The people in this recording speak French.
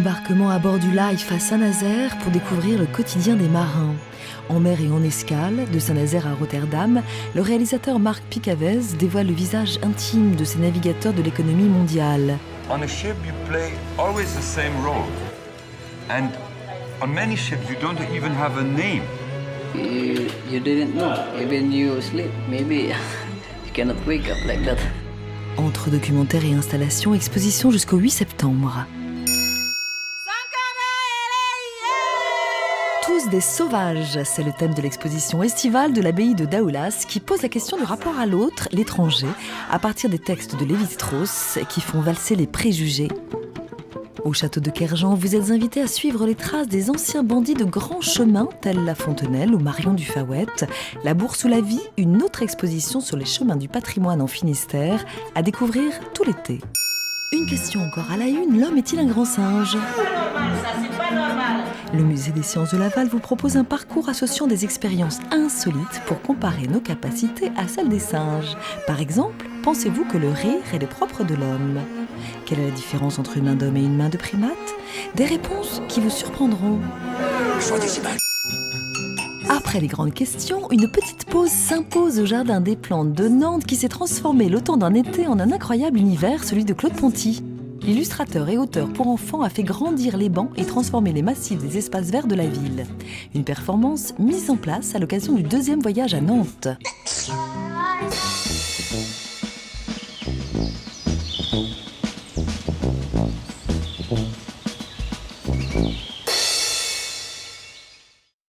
Embarquement à bord du Life à Saint-Nazaire pour découvrir le quotidien des marins. En mer et en escale, de Saint-Nazaire à Rotterdam, le réalisateur Marc Picavez dévoile le visage intime de ces navigateurs de l'économie mondiale. On a ship you play always the same role. And on many ships you don't even have a name. You didn't know, even you sleep, maybe you cannot wake up like that. Entre documentaires et installations, exposition jusqu'au 8 septembre. Tous des sauvages, c'est le thème de l'exposition estivale de l'abbaye de Daoulas qui pose la question du rapport à l'autre, l'étranger, à partir des textes de Lévi-Strauss qui font valser les préjugés. Au château de Kerjan, vous êtes invités à suivre les traces des anciens bandits de grands chemins, tels la Fontenelle ou Marion du Fawet. La Bourse ou la Vie, une autre exposition sur les chemins du patrimoine en Finistère, à découvrir tout l'été. Une question encore à la une, l'homme est-il un grand singe ? Le musée des sciences de Laval vous propose un parcours associant des expériences insolites pour comparer nos capacités à celles des singes. Par exemple, pensez-vous que le rire est le propre de l'homme ? Quelle est la différence entre une main d'homme et une main de primate ? Des réponses qui vous surprendront. Après les grandes questions, une petite pause s'impose au Jardin des Plantes de Nantes qui s'est transformé le temps d'un été en un incroyable univers, celui de Claude Ponty. L'illustrateur et auteur pour enfants a fait grandir les bancs et transformer les massifs des espaces verts de la ville. Une performance mise en place à l'occasion du 2e voyage à Nantes.